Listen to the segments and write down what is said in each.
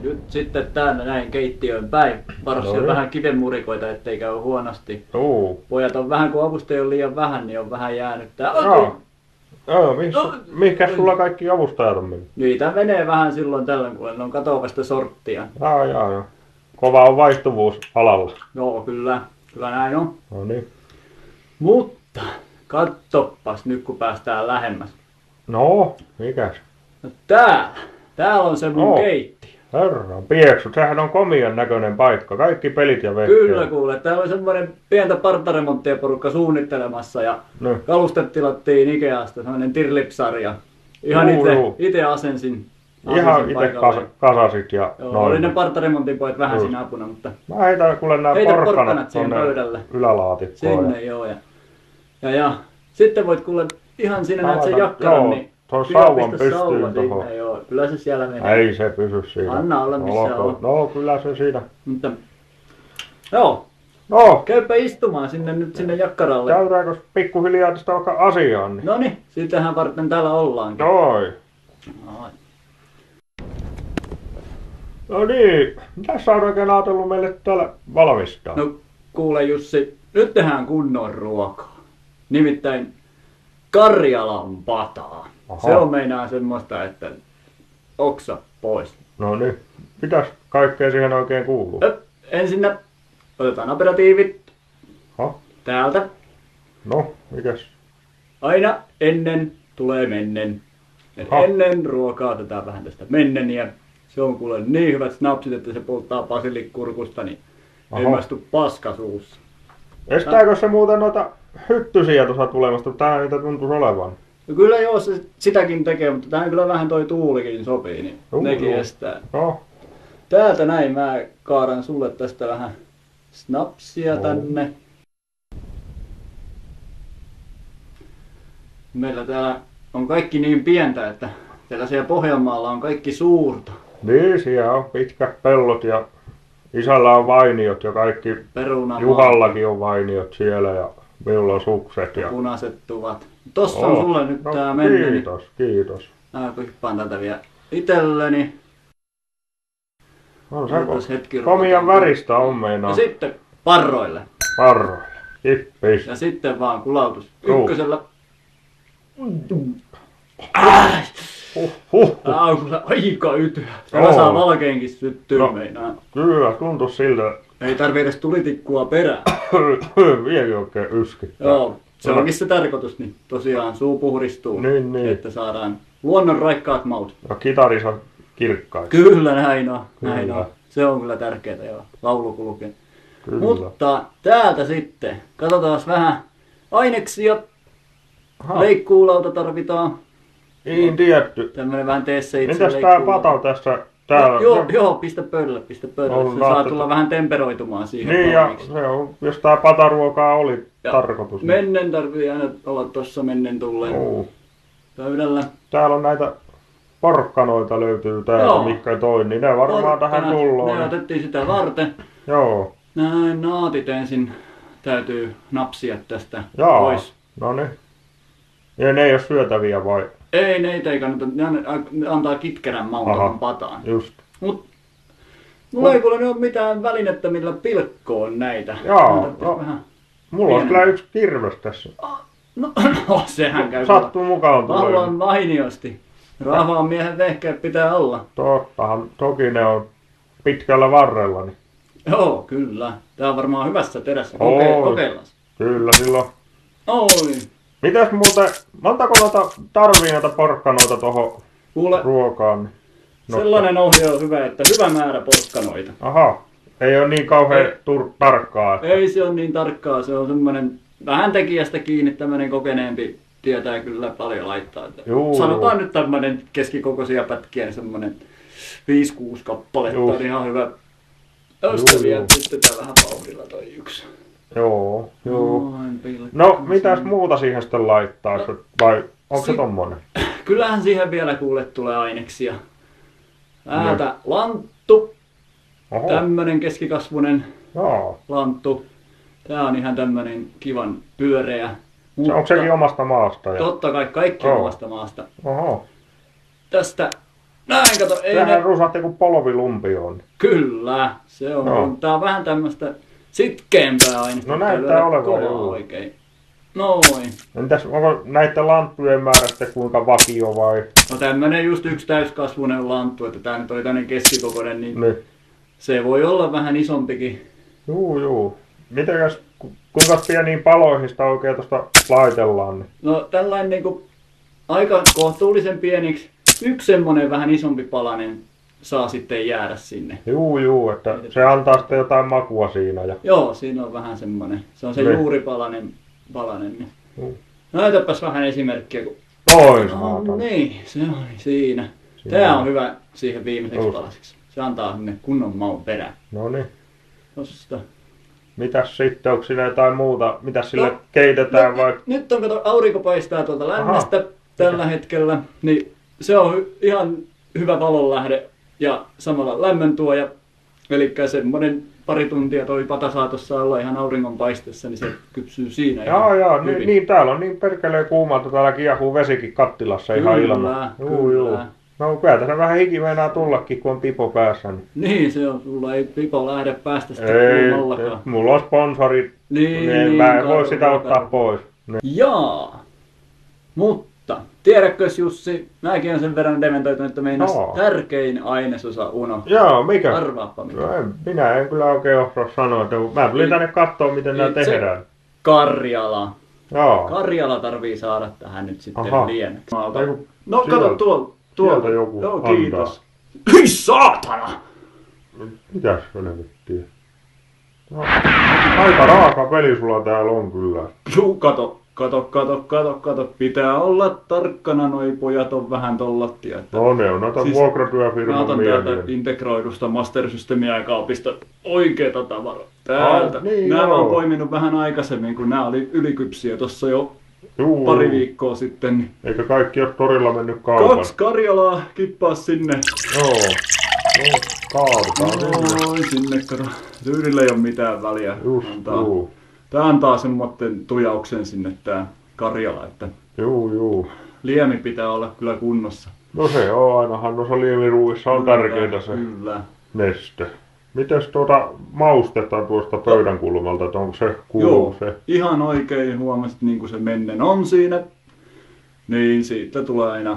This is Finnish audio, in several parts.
Nyt sitten täällä näin keittiöön päin. Varsin on vähän kivenmurikoita, ettei käy huonosti. Pojat on vähän, kun avustajia on liian vähän, niin on vähän jäänyt tää. Joo, mihinkäs sulla kaikki avustajat on mennyt? Niitä menee vähän silloin tällöin, kun ne on katovasta sorttia. Joo. Kova on vaihtuvuus alalla. Joo, kyllä näin on. No niin. Mutta kattoppas nyt kun päästään lähemmäs. No, mikäs? No täällä on se mun keittiö. Herran pieksut, sehän on komian näköinen paikka. Kaikki pelit ja vehkeet. Kyllä kuule, täällä on semmoinen pientä partaremonttia porukka suunnittelemassa ja kalustet tilattiin Ikeasta, semmoinen Tirlip-sarja. Ihan itse asensin. Ihan itse kasasit ja joo, oli ne partaremontin pojat vähän siinä apuna, mutta... Mä heitän kuule nää porkkanat siihen pöydälle. Ylälaatikkoon. Sinne joo ja sitten voit kuule ihan siinä näet sen jakkaran, niin... Tuon sauvan pystyyn tohon. Joo, kyllä se siellä menee. Ei se pysy siinä. Anna olla missä on. No kyllä se siinä. Mutta... Joo. No. Käypä istumaan sinne jakkaralle. Käydäänkö pikkuhiljaa tästä vaikka asiaan? Niin. Noniin, sitähän varten täällä ollaankin. Noin. No niin, mitäs sä oot oikein ajatellut meille täällä valmistaa? No kuule Jussi, nyt tehdään kunnon ruokaa. Nimittäin Karjalan pataa. Aha. Se on meinaa semmoista, että oksa pois. No niin, mitäs kaikkea siihen oikein kuuluu? Ensinnä otetaan aperatiivit. Täältä. No, mikäs? Aina ennen tulee mennen. Ennen ruokaa otetaan vähän tästä menneniä. Se on kuule niin hyvät snapsit, että se polttaa basilikurkusta, niin ei maistu paska suussa. Estääkö se muuten noita hyttysiä tuossa tulemasta? Tää niitä tuntuisi olevan. No kyllä joo, se sitäkin tekee, mutta tähän kyllä vähän toi tuulikin sopii, niin nekin estää. No. Täältä näin mä kaaran sulle tästä vähän snapsia tänne. Meillä täällä on kaikki niin pientä, että täällä siellä Pohjanmaalla on kaikki suurta. Niin, siellä on pitkät pellot ja isällä on vainiot ja kaikki. Juhallakin on vainiot siellä ja minulla on sukset. Ja punaiset tuvat. Tossa on sulle nyt tää mennä. Kiitos. Mä hyppään täältä vielä itselleni. On se komian väristä on meinaa. Ja sitten parroille. Kippis. Ja sitten vaan kulautus ykkösellä. Tää on kyllä aika ytyä. Täällä saa valkeenkin syttyä meinaa. Kyllä, tuntuu siltä. Ei tarvii edes tulitikkua perään. Vieläkin oikein yskittää. Joo, se onkin se tarkoitus, niin tosiaan suu puhdistuu, niin. että saadaan luonnon raikkaat maut. Ja kitarissa kirkkaiksi. Kyllä näin on. Se on kyllä tärkeää joo, laulu kulkee. Mutta täältä sitten, katsotaan vähän aineksia. Leikkuulauta tarvitaan. Niin tietty. Tämmönen vähän tee se itse entäs tää pata tässä? Täällä. Joo, pistä pöydälle. Se saa tulla vähän temperoitumaan siihen. Niin ja se on, jos tää pataruokaa oli tarkoitus. Mennen tarvii aina olla tossa mennen tulleen pöydällä. Täällä on näitä porkkanoita löytyy täältä, mitkä toin, niin ne varmaan tähän tullaan. Ne otettiin sitä varten. Joo. Näin naatit ensin täytyy napsia tästä pois. No niin. Ja ne ei ole syötäviä vai? Ei, neitä ei kannata. Ne antaa kitkerän maun tuohon pataan. Just. Mut mulla ei kuule ole mitään välinettä millä pilkkoon näitä. Mulla on kyllä yksi kirves tässä. No sehän käy. Sattuu mukaan tulee. Vallan mainiosti. Rahaan miehen vehkeet pitää olla. Tottahan, toki ne on pitkällä varrella. Niin. Joo, kyllä. Tää on varmaan hyvässä terässä. Kokeillaan. Kyllä, silloin. Oi. Mitäs muuten, montako tarvii noita porkkanoita tuohon ruokaan? Sellainen ohje on hyvä, että hyvä määrä porkkanoita. Aha, ei ole niin kauhean tarkkaa. Että... Ei se ole niin tarkkaa, se on semmoinen vähän tekijästä kiinni, tämmöinen kokeneempi tietää kyllä paljon laittaa. Sanotaan nyt tämmöinen keskikokoisia pätkiä, niin semmoinen 5-6 kappaletta on ihan hyvä. Tästä vielä pistetään vähän vauhdilla toi yksi. Joo. No, mitäs muuta siihen sitten laittaa? Vai onko se tommonen? Kyllähän siihen vielä kuule tulee aineksia. Täältä lanttu. Tämmönen keskikasvunen lanttu. Tää on ihan tämmönen kivan pyöreä. Onko sekin omasta maasta? Totta kai, kaikki omasta maasta. Oho. Tästä Näin kato, ei sehän rusahti kuin polvilumpi on. Kyllä, se on. No. Tää on vähän tämmöstä sitkeämpää aineesta. No näyttää olevan joo. Oikein. Noin. Entäs onko näiden lanttujen määrä sitten kuinka vakio vai? No tämmönen just yksi täyskasvuinen lanttu, että tää nyt oli tämmönen keskikokoinen, niin se voi olla vähän isompikin. Juu. Mitenkäs, kuinka pieniin paloihin sitä oikein tuosta laitellaan? Niin? No tällainen niinku aika kohtuullisen pieniksi. Yksi semmonen vähän isompi palanen saa sitten jäädä sinne. Juu, että se antaa sitten jotain makua siinä. Ja... Joo, siinä on vähän semmonen. Se on se juuripalanen. Niin. Näytäpäs vähän esimerkkiä. Toisaalta. Niin, se on siinä. Tää on hyvä siihen viimeiseksi palasiksi. Se antaa sinne kunnon maun perään. No niin. Tosta. Mitäs sitten, onko siinä jotain muuta? Mitäs sille keitetään vai? Nyt on, kato, aurinko paistaa tuolta lännestä tällä hetkellä. Niin se on ihan hyvä valonlähde ja samalla lämmöntuoja. Elikkä semmonen pari tuntia toi pata saa tuossa olla ihan auringonpaistessa, niin se kypsyy siinä. Joo, niin täällä on niin perkeleen kuumalta, täällä kiehuu vesikin kattilassa ihan ilman. Joo. No kyllä tässä vähän hiki meinaa tullakin, kun on pipo päässä. Niin se on, sulla ei pipo lähde päästä sitä kuumallakaan. Mulla on sponsorit, niin mä en voi sitä ottaa pois. Niin. Jaa, mutta tiedätkös Jussi, mäkin olen sen verran dementoitunut, että meinas tärkein ainesosa unohtaa. Joo, mikä? Arvaappa mikä. No, minä en kyllä oikein osaa sanoa, että mä tulin tänne katsoa miten nämä tehdään. Karjala. Joo. Karjala tarvii saada tähän nyt sitten liemeksi. No kato tuolta joku joo, kiitos. Hyi saatana! Mitäs helvettiä? No, aika raaka peli sulla täällä on kyllä. Juu, kato. Pitää olla tarkkana, noi pojat on vähän tollattia. No ne on noita vuokratyöfirman miehiä. Mä otan täältä integroidusta Master System-kaapista oikeeta tavaraa. Täältä. Niin nää mä oon poiminut vähän aikaisemmin, kun nää oli ylikypsiä tossa jo pari viikkoa sitten. Niin eikä kaikki ole torilla mennyt kaupan. 2 Karjalaa kippaa sinne. Joo. No, kaadutaan sinne, kato. Tyylillä ei oo mitään väliä. Tää antaa semmoinen tujauksen sinne tää Karjala, että liemi pitää olla kyllä kunnossa. No se on ainahan noissa liemiruuissa on tärkeintä se neste. Mites maustetta tuosta pöydän kulmalta, että onko se kuuluu se? Ihan oikein huomasit niin kuin se mennen on siinä. Niin siitä tulee aina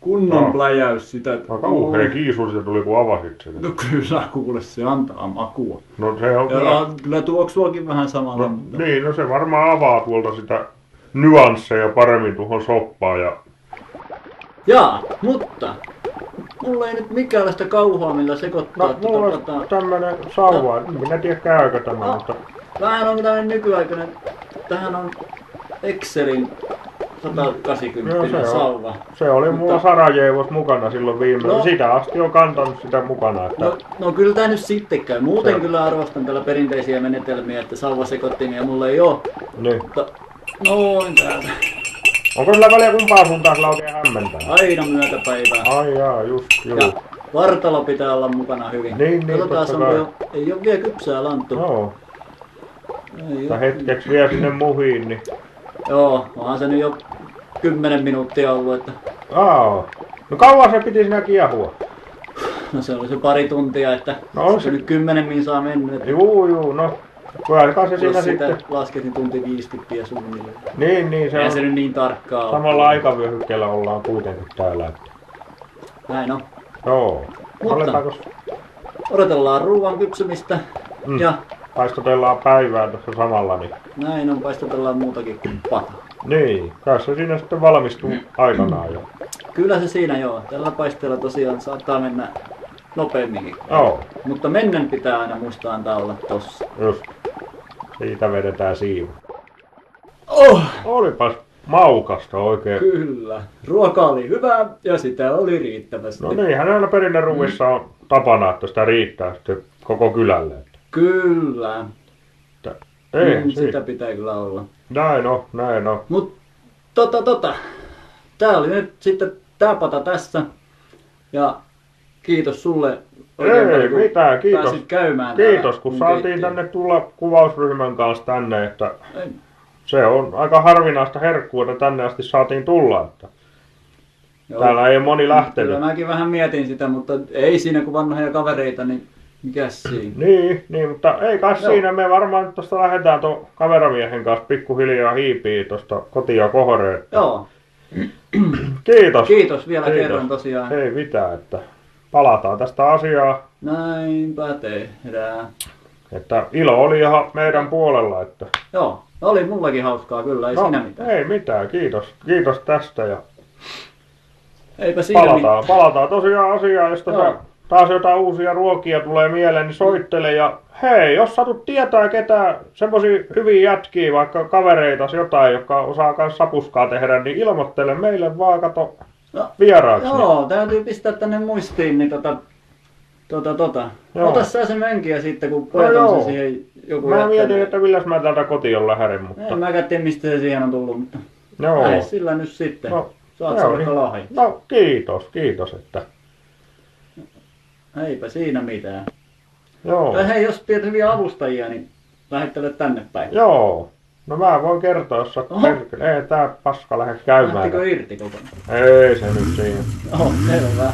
kunnon pläjäys sitä. Kauhea kiisu siitä tuli kun avasit sen. No kyllä kuule, se antaa makua. No se on kyllä tuoksuakin vähän samalla. No, niin, no se varmaan avaa tuolta sitä nyansseja paremmin tuohon soppaan ja... Jaa, mutta mulla ei nyt mikäänlaista kauhaa millä sekoittaa. No mulla on tämmönen sauva, minä tiedä käykö tämä, mutta... Vähän on tämmönen nykyaikainen, tähän on Excelin 180 sauva. Se oli mulla Sarajevos mukana silloin viimein. Sitä asti on kantanut sitä mukana. Että... No kyllä tää nyt sitten käy. Muuten kyllä arvostan tällä perinteisiä menetelmiä, että sauvasekoittimia mulla ei oo. Niin. Mutta noin täältä. Onko sillä väliä kumpaa suuntaan sillä oikein hämmentää? Aina myötäpäivää. Ai jaa, just joo. Ja vartalo pitää olla mukana hyvin. Niin, katsotaan, ei oo vielä kypsää lanttu. Joo. Hetkeksi vielä sinne muhiin, niin... Joo, onhan se nyt jo 10 minuuttia ollut, että... No kauan se piti siinä kiehua? No se oli se pari tuntia, että no, se nyt 10 minsaa mennyt. Että... Juu, no. Kuinka se siinä sitten... Jos sitä lasketin tunti 50 suunnilleen. Niin, se on... se nyt niin tarkkaa samalla aikavyöhykkeellä ollaan kuitenkin täällä. Että... Näin on. Joo. Mutta odotellaan ruuan kypsymistä ja... Paistotellaan päivää tässä samalla. Niin... Näin on, paistotellaan muutakin kuin pata. Niin, kai se siinä sitten valmistuu aikanaan jo. Kyllä se siinä joo. Tällä paisteella tosiaan saattaa mennä nopeamminkin. Joo. Mutta mennen pitää aina muistaa antaa olla tossa. Just. Siitä vedetään siivu. Olipas maukasta oikein. Kyllä. Ruoka oli hyvää ja sitä oli riittävästi. No niinhän aina perinneruuissa on tapana, että sitä riittää sitten koko kylälle. Kyllä. Sitä pitää kyllä olla. Näin on. Mut tää oli nyt sitten tää pata tässä. Ja kiitos sulle oikein paljon, kun mitään, kiitos. Pääsit käymään. Kiitos, kun saatiin tänne tulla kuvausryhmän kanssa tänne, että se on aika harvinaista herkkua, että tänne asti saatiin tulla. Että Täällä ei ole moni lähtenyt. Kyllä mäkin vähän mietin sitä, mutta ei siinä kun vanhoja kavereita, niin mikäs siinä? Niin, mutta ei kai siinä. Me varmaan nyt tuosta lähdetään tuon kaveramiehen kanssa pikkuhiljaa hiipii tuosta kotia kohoreen. Joo. Kiitos. Kiitos vielä kerran tosiaan. Ei mitään, että palataan tästä asiaa. Näinpä tehdään. Että ilo oli ihan meidän puolella. Että... Joo, oli mullakin hauskaa kyllä, ei siinä mitään. Ei mitään, kiitos tästä ja eipä siinä palataan tosiaan asiaan, jos taas jotain uusia ruokia tulee mieleen, niin soittele ja hei, jos satut tietää ketään semmosia hyviä jätkiä, vaikka kavereita jotain, jotka osaa myös sapuskaa tehdä, niin ilmoittele meille vaan, kato vieraaksi. Joo, täytyy pistää tänne muistiin, niin ota sä se mönkiä sitten, kun pojat on se siihen joku Mä mietin, että milläs mä täältä kotiin lähden, mutta... En mäkään tiedä, mistä se siihen on tullut, mutta... Joo. Lähde sillä nyt sitten. Saat sä vaikka lahja. No kiitos, että... Eipä siinä mitään. Joo. Tai hei, jos tiedät hyviä avustajia, niin lähettele tänne päin. Joo. No mä voin kertoa, jos sä... Ei tää paska lähde käymään. Lähtikö irti kokonaan? Ei se nyt siinä. Joo, selvä.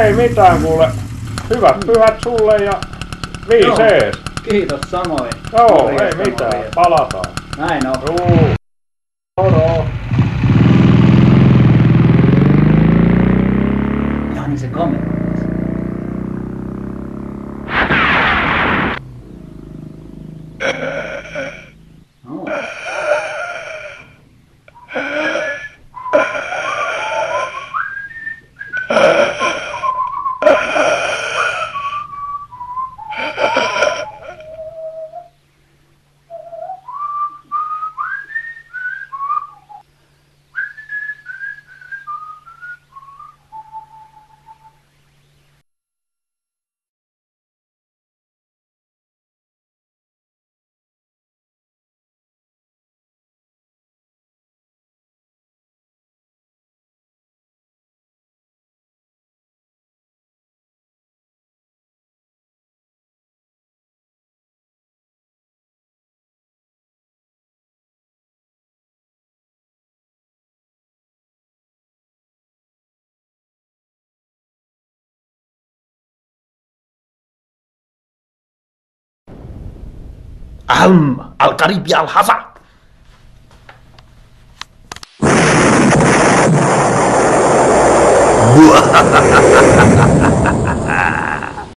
Ei mitään kuule. Hyvät pyhät sulle ja viisees. Kiitos samoin. Joo, ei mitään. Palataan. Näin on. Juu. Moro. Ja niin se kamera. No. Al-Qarib ya Al-Hafa.